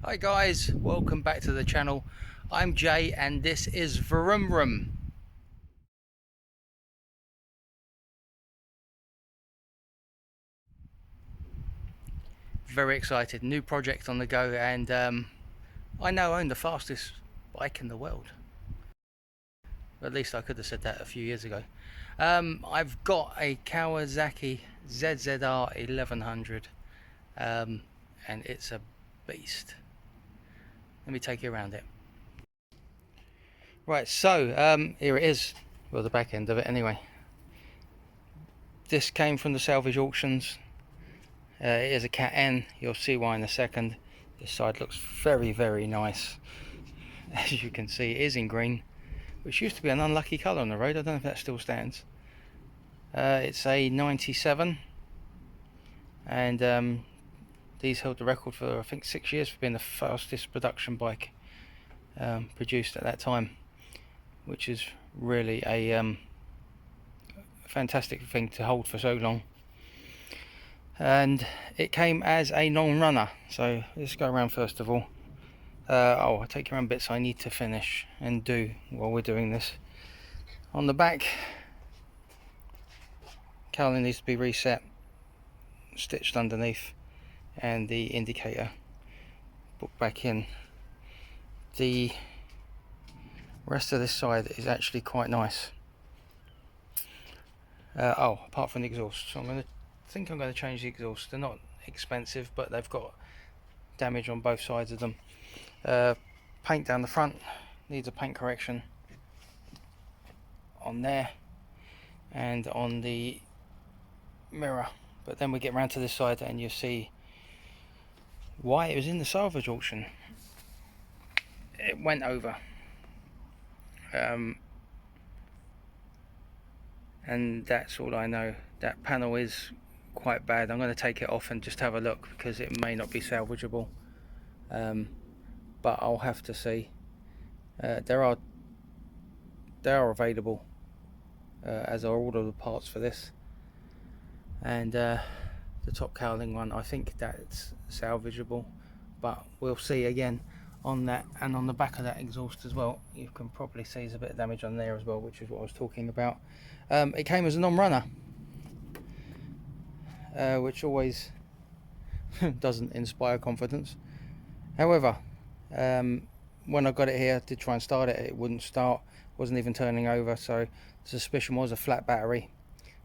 Hi guys, welcome back to the channel. I'm Jay and this is Vroom Vroom. Very excited, new project on the go, and I now own the fastest bike in the world. At least I could have said that a few years ago. I've got a Kawasaki ZZR1100 and it's a beast. Let me take you around it. Right, so here it is. Well, the back end of it anyway. This came from the salvage auctions. It is a Cat N, you'll see why in a second. This side looks very nice. As you can see, it is in green, which used to be an unlucky colour on the road. I don't know if that still stands. It's a 97, and these held the record for I think 6 years for being the fastest production bike produced at that time, which is really a fantastic thing to hold for so long. And it came as a non-runner, so let's go around first of all. I'll take you around bits I need to finish and do while we're doing this. On the back, cowling needs to be reset, stitched underneath, and the indicator put back in. The rest of this side is actually quite nice. Apart from the exhaust, so I'm going to change the exhaust. They're not expensive, but they've got damage on both sides of them. Paint down the front needs a paint correction on there and on the mirror, but then we get round to this side and you see why it was in the salvage auction. It went over, and that's all I know. That panel is quite bad. I'm going to take it off and just have a look because it may not be salvageable, but I'll have to see. They are available, as are all of the parts for this, and the top cowling one, I think that's salvageable, but we'll see. Again, on that and on the back of that exhaust as well, you can probably see there's a bit of damage on there as well, which is what I was talking about. It came as a non-runner, which always doesn't inspire confidence. However, when I got it here, I did try and start it, it wouldn't start, wasn't even turning over, so the suspicion was a flat battery.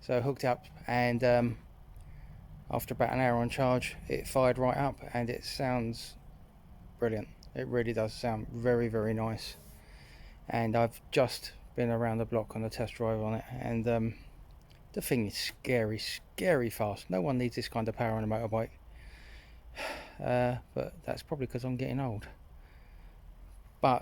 So I hooked up, and after about an hour on charge, it fired right up, and it sounds brilliant. It really does sound very nice. And I've just been around the block on a test drive on it, and the thing is scary fast. No one needs this kind of power on a motorbike, but that's probably because I'm getting old. But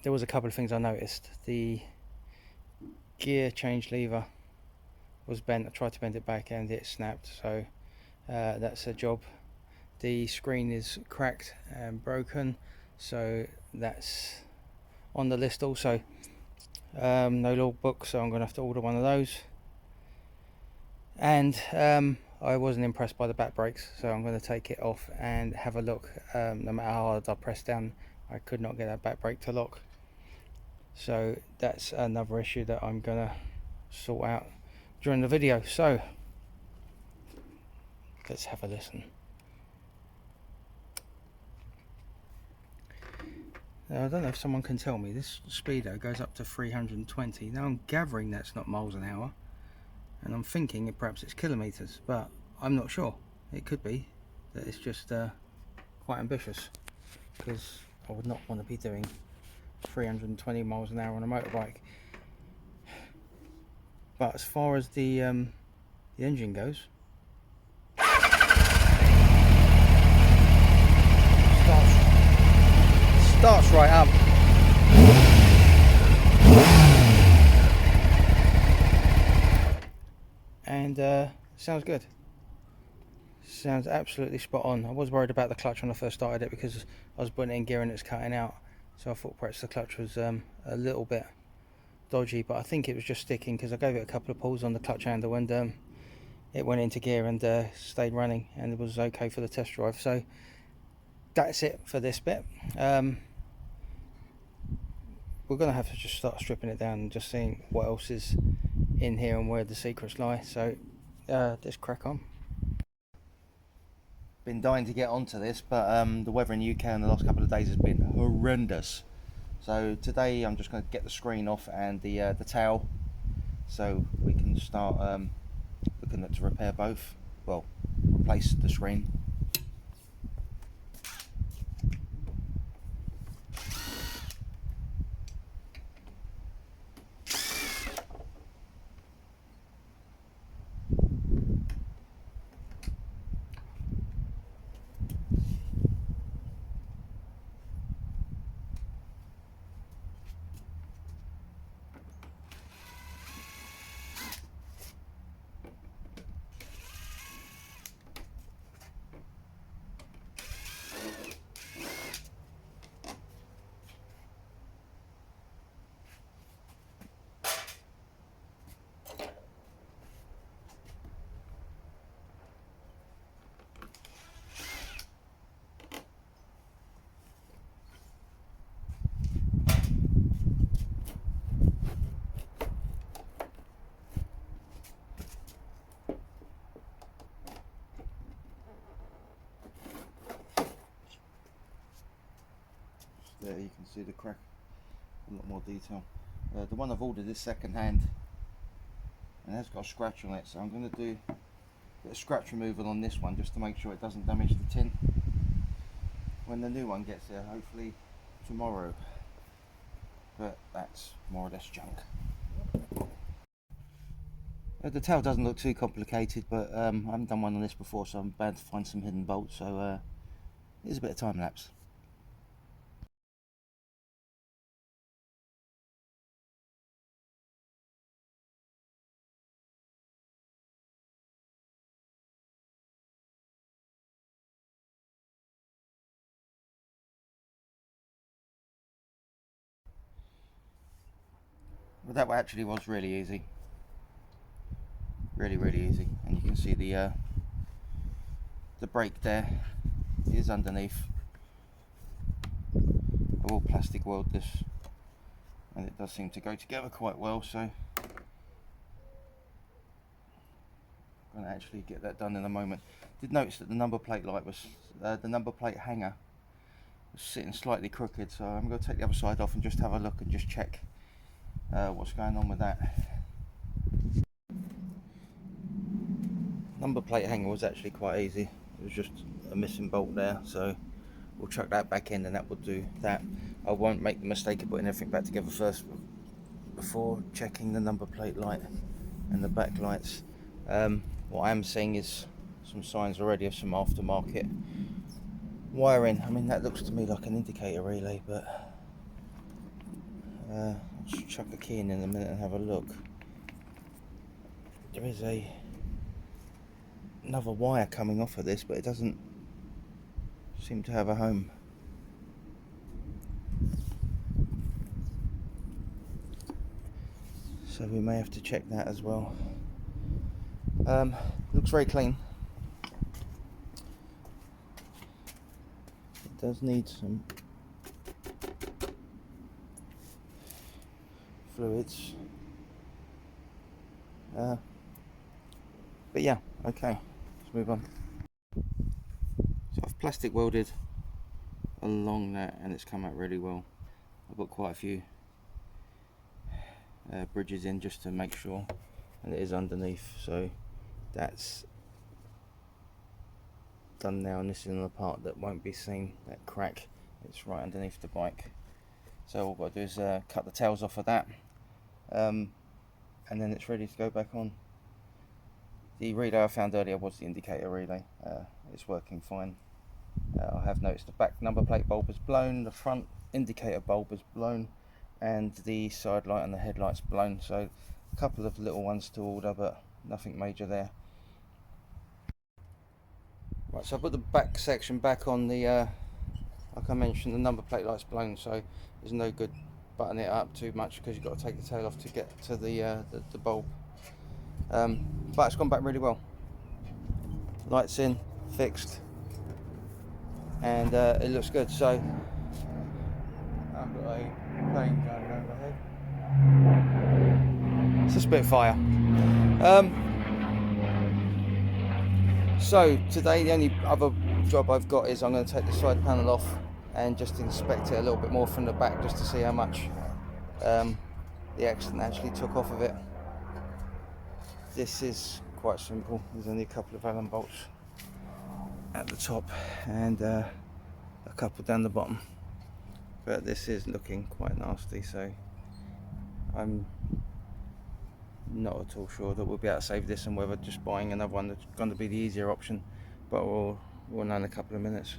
there was a couple of things I noticed. The gear change lever was bent. I tried to bend it back and it snapped, so that's a job. The screen is cracked and broken, so that's on the list also. No logbook, so I'm going to have to order one of those. And I wasn't impressed by the back brakes, so I'm going to take it off and have a look. No matter how hard I pressed down, I could not get that back brake to lock. So that's another issue that I'm going to sort out during the video. So let's have a listen. Now, I don't know if someone can tell me, this speedo goes up to 320. Now I'm gathering that's not miles an hour, and I'm thinking perhaps it's kilometers, but I'm not sure. It could be that it's just quite ambitious, because I would not want to be doing 320 miles an hour on a motorbike. But as far as the engine goes, starts right up. And sounds good. Sounds absolutely spot on. I was worried about the clutch when I first started it because I was putting it in gear and it's cutting out, so I thought perhaps the clutch was a little bit dodgy, but I think it was just sticking because I gave it a couple of pulls on the clutch handle and it went into gear and stayed running, and it was okay for the test drive. So that's it for this bit. We're gonna have to just start stripping it down and just seeing what else is in here and where the secrets lie. So let's crack on. Been dying to get onto this, but the weather in the UK in the last couple of days has been horrendous. So today I'm just going to get the screen off and the towel, so we can start looking at to repair both. Well, replace the screen. There you can see the crack, a lot more detail. The one I've ordered is second hand and it has got a scratch on it, so I'm going to do a bit of scratch removal on this one just to make sure it doesn't damage the tint when the new one gets there, hopefully tomorrow. But that's more or less junk. The tail doesn't look too complicated, but I haven't done one on this before, so I'm bound to find some hidden bolts, so here's a bit of time lapse. Well, that actually was really easy, really easy, and you can see the brake there is underneath. I will plastic weld this, and it does seem to go together quite well, so I'm going to actually get that done in a moment. Did notice that the number plate light was the number plate hanger was sitting slightly crooked, so I'm going to take the other side off and just have a look and just check what's going on with that. Number plate hanger was actually quite easy. It was just a missing bolt there, so we'll chuck that back in and that will do that. I won't make the mistake of putting everything back together first before checking the number plate light and the back lights. What I am seeing is some signs already of some aftermarket wiring. I mean, that looks to me like an indicator relay, but I'll just chuck a key in a minute and have a look. There is another wire coming off of this, but it doesn't seem to have a home. So we may have to check that as well. Looks very clean. It does need some fluids. But yeah, okay, let's move on. So I've plastic welded along that and it's come out really well. I've got quite a few bridges in just to make sure, and it is underneath, so that's done now, and this is in the part that won't be seen, that crack. It's right underneath the bike, so all I've got to do is cut the tails off of that, and then it's ready to go back on. The relay I found earlier was the indicator relay. It's working fine. I have noticed the back number plate bulb is blown, the front indicator bulb is blown, and the side light and the headlights blown, so a couple of little ones to order, but nothing major there. Right, so I put the back section back on the, like I mentioned, the number plate light's blown, so there's no good buttoning it up too much because you've got to take the tail off to get to the bulb. But it's gone back really well. Lights in, fixed, and it looks good. So I've got a plane going overhead. It's a Spitfire. So today the only other job I've got is I'm going to take the side panel off and just inspect it a little bit more from the back, just to see how much the accident actually took off of it. This is quite simple. There's only a couple of Allen bolts at the top and a couple down the bottom, but this is looking quite nasty, so I'm not at all sure that we'll be able to save this, and whether just buying another one that's going to be the easier option, but we'll know in a couple of minutes.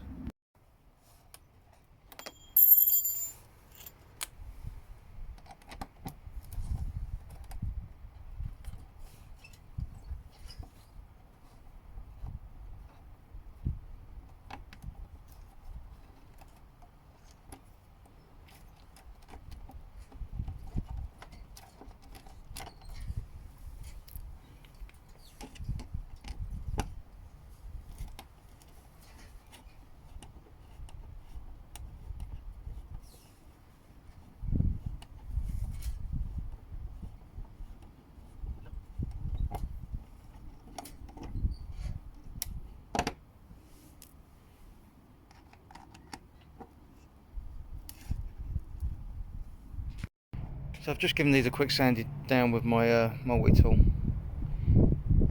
So I've just given these a quick sanded down with my multi-tool,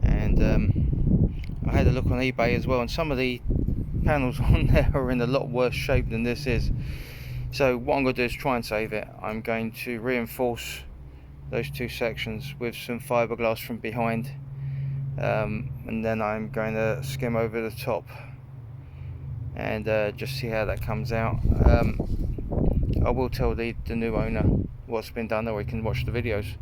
and I had a look on eBay as well, and some of the panels on there are in a lot worse shape than this is. So what I'm going to do is try and save it. I'm going to reinforce those two sections with some fiberglass from behind, and then I'm going to skim over the top and just see how that comes out. I will tell the new owner what's been done, or he can watch the videos,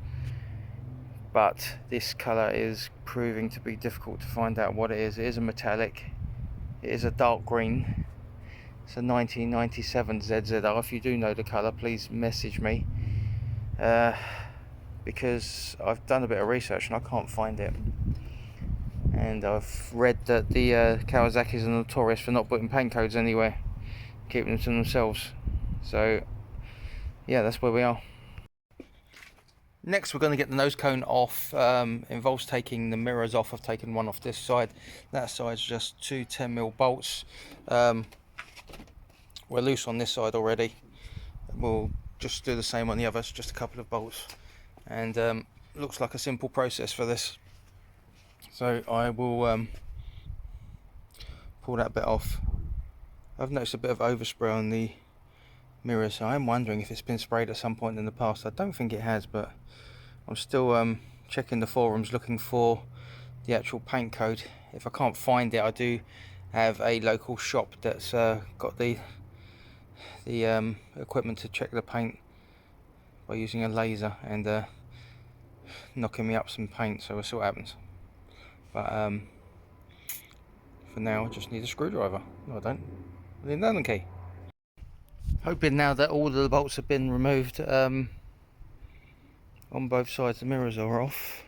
but this colour is proving to be difficult to find out what it is. It is a metallic, it is a dark green. It's a 1997 ZZR. If you do know the colour, please message me, because I've done a bit of research and I can't find it, and I've read that the Kawasaki's are notorious for not putting paint codes anywhere, keeping them to themselves. So yeah, that's where we are. Next we're going to get the nose cone off. Involves taking the mirrors off. I've taken one off this side. That side's just two 10mm bolts. We're loose on this side already. We'll just do the same on the others, just a couple of bolts. And looks like a simple process for this. So I will pull that bit off. I've noticed a bit of overspray on the mirror, so I'm wondering if it's been sprayed at some point in the past. I don't think it has, but I'm still checking the forums looking for the actual paint code. If I can't find it, I do have a local shop that's got the equipment to check the paint by using a laser and knocking me up some paint, so we'll see what happens. But for now I just need a screwdriver. No I don't, I need an Allen key. Hoping now that all of the bolts have been removed on both sides, the mirrors are off.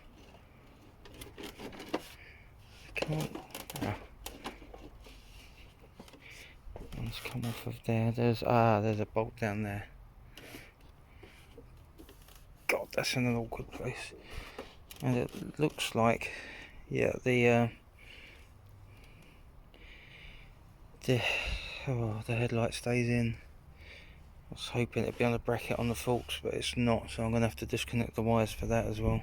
Let's come off of there. There's a bolt down there. God, that's in an awkward place. And it looks like, yeah, the headlight stays in. I was hoping it'd be on the bracket on the forks, but it's not, so I'm going to have to disconnect the wires for that as well.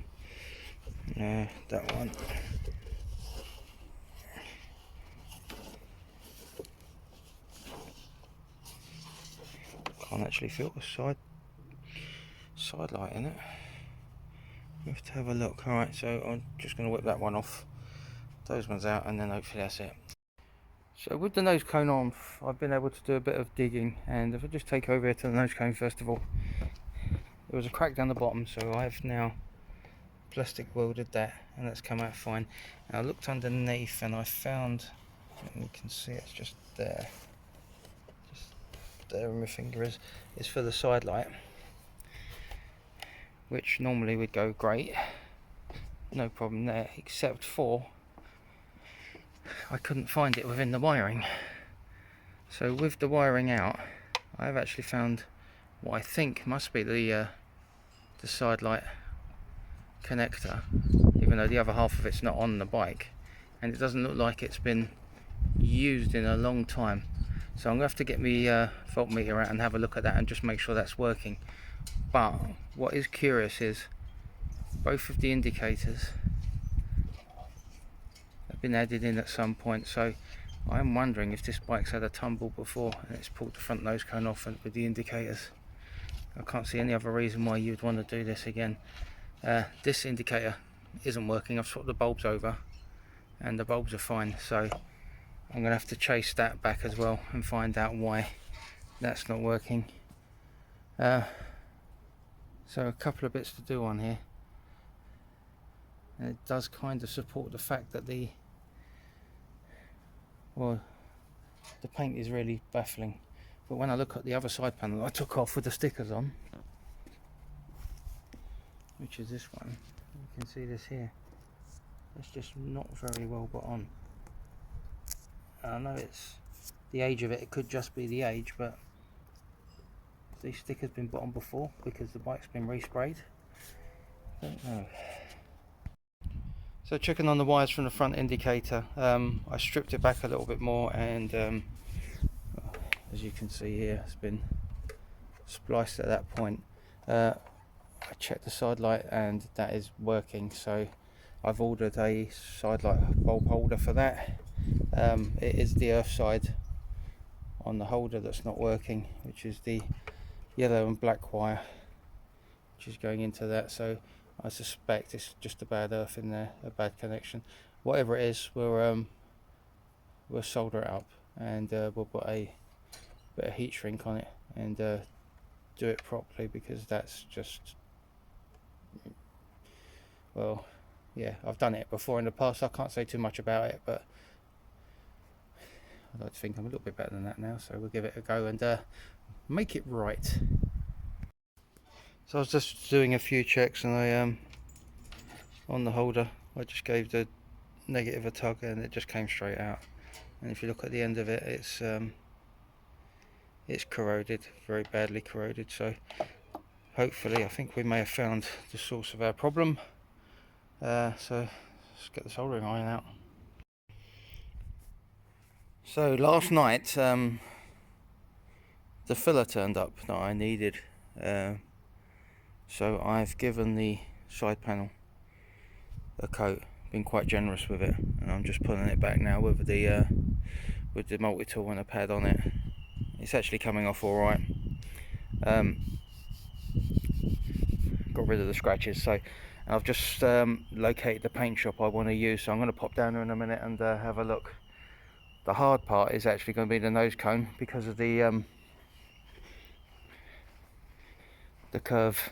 Yeah, that one. Can't actually feel the side light in it. We have to have a look. Alright, so I'm just going to whip that one off, those ones out, and then hopefully that's it. So with the nose cone on, I've been able to do a bit of digging, and if I just take over here to the nose cone first of all, there was a crack down the bottom, so I've now plastic welded that, and that's come out fine. Now I looked underneath and I found, and you can see it's just there, where my finger is for the side light, which normally would go great, no problem there, except for I couldn't find it within the wiring. So with the wiring out, I've actually found what I think must be the side light connector, even though the other half of it's not on the bike, and it doesn't look like it's been used in a long time. So I'm going to have to get my voltmeter out and have a look at that and just make sure that's working. But what is curious is both of the indicators have been added in at some point, so I'm wondering if this bike's had a tumble before and it's pulled the front nose cone off with the indicators. I can't see any other reason why you'd want to do this again. This indicator isn't working. I've swapped the bulbs over and the bulbs are fine, so I'm going to have to chase that back as well and find out why that's not working. So a couple of bits to do on here, and it does kind of support the fact that the paint is really baffling. But when I look at the other side panel I took off with the stickers on, which is this one, you can see this here, it's just not very well got on. I know it's the age of it, it could just be the age, but these stickers been put on before because the bike's been resprayed. Don't know. So checking on the wires from the front indicator, I stripped it back a little bit more, and as you can see here, it's been spliced at that point. I checked the side light and that is working, so I've ordered a side light bulb holder for that. It is the earth side on the holder that's not working, which is the yellow and black wire which is going into that, so I suspect it's just a bad earth in there, a bad connection. Whatever it is, we'll solder it up, and we'll put a bit of heat shrink on it and do it properly, because that's just, well, yeah, I've done it before in the past, so I can't say too much about it, but I'd like to think I'm a little bit better than that now, so we'll give it a go and make it right. So I was just doing a few checks, and I on the holder I just gave the negative a tug and it just came straight out, and if you look at the end of it, it's corroded, very badly corroded, so hopefully I think we may have found the source of our problem. So let's get the soldering iron out. So last night the filler turned up that I needed, so I've given the side panel a coat, been quite generous with it, and I'm just pulling it back now with the multi-tool and a pad on it. It's actually coming off alright. Got rid of the scratches, so I've just located the paint shop I want to use, so I'm going to pop down there in a minute and have a look. The hard part is actually going to be the nose cone because of the curve.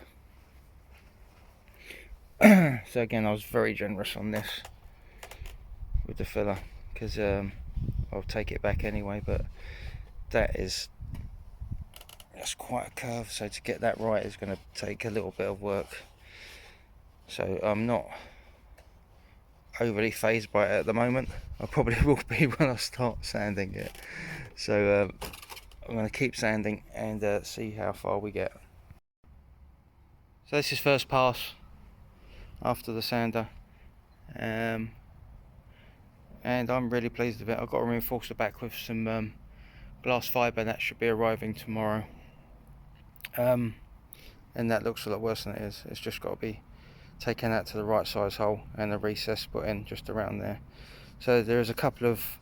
So again, I was very generous on this with the filler, because I'll take it back anyway, but that's quite a curve, so to get that right is going to take a little bit of work. So I'm not overly phased by it at the moment. I probably will be when I start sanding it. So I'm going to keep sanding and see how far we get. So this is first pass after the sander, and I'm really pleased with it. I've got to reinforce the back with some glass fibre, that should be arriving tomorrow, and that looks a lot worse than it is. It's just got to be taken out to the right size hole and a recess put in just around there. So there's a couple of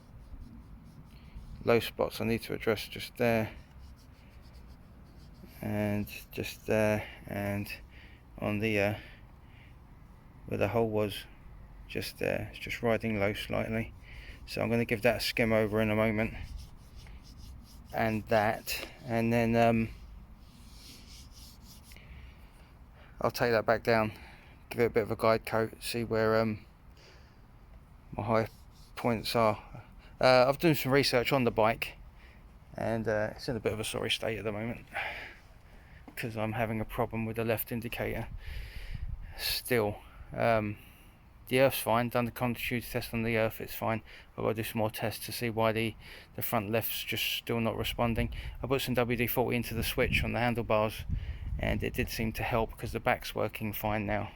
low spots I need to address, just there and just there, and on the where the hole was, just there, it's just riding low slightly, so I'm going to give that a skim over in a moment, and then I'll take that back down, give it a bit of a guide coat, see where my high points are. I've done some research on the bike, and it's in a bit of a sorry state at the moment because I'm having a problem with the left indicator still. The the earth's fine. Done the continuity test on the earth, it's fine. I've got to do some more tests to see why the front left's just still not responding. I put some WD-40 into the switch on the handlebars, and it did seem to help because the back's working fine now.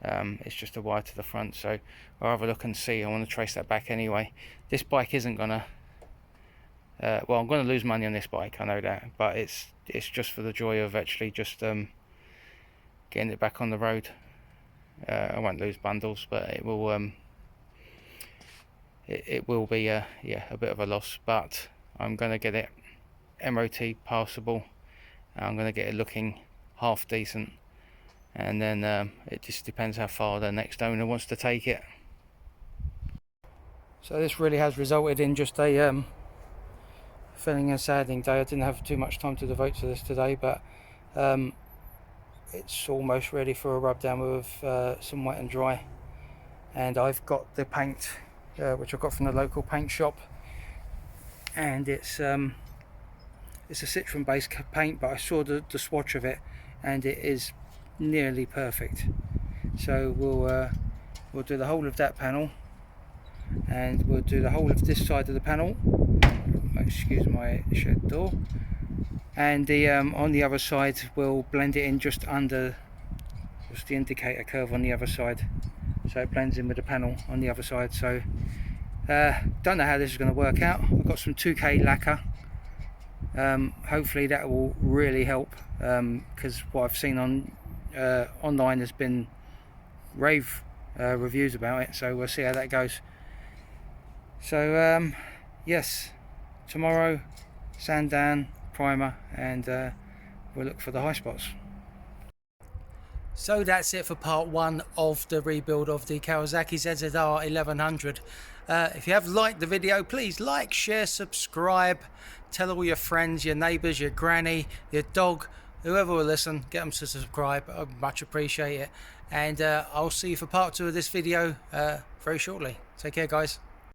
It's just a wire to the front, so I'll have a look and see. I want to trace that back anyway. This bike isn't gonna well, I'm going to lose money on this bike, I know that, but it's just for the joy of actually just getting it back on the road. I won't lose bundles, but it will it will be yeah, a bit of a loss, but I'm going to get it MOT passable. I'm going to get it looking half decent, and then it just depends how far the next owner wants to take it. So this really has resulted in just a filling and sanding day. I didn't have too much time to devote to this today, but it's almost ready for a rub down with some wet and dry. And I've got the paint which I got from the local paint shop, and it's a citron based paint, but I saw the swatch of it and it is nearly perfect. So we'll do the whole of that panel, and we'll do the whole of this side of the panel. Excuse my shed door. And the on the other side we'll blend it in just under just the indicator curve on the other side, so it blends in with the panel on the other side. So don't know how this is going to work out. I've got some 2K lacquer. Hopefully that will really help, because what I've seen on online has been rave reviews about it, so we'll see how that goes. So yes, tomorrow sand down, primer, and we'll look for the high spots. So that's it for part one of the rebuild of the Kawasaki ZZR1100. If you have liked the video, please like, share, subscribe, tell all your friends, your neighbours, your granny, your dog, whoever will listen, get them to subscribe. I'd much appreciate it. And I'll see you for part two of this video very shortly. Take care, guys.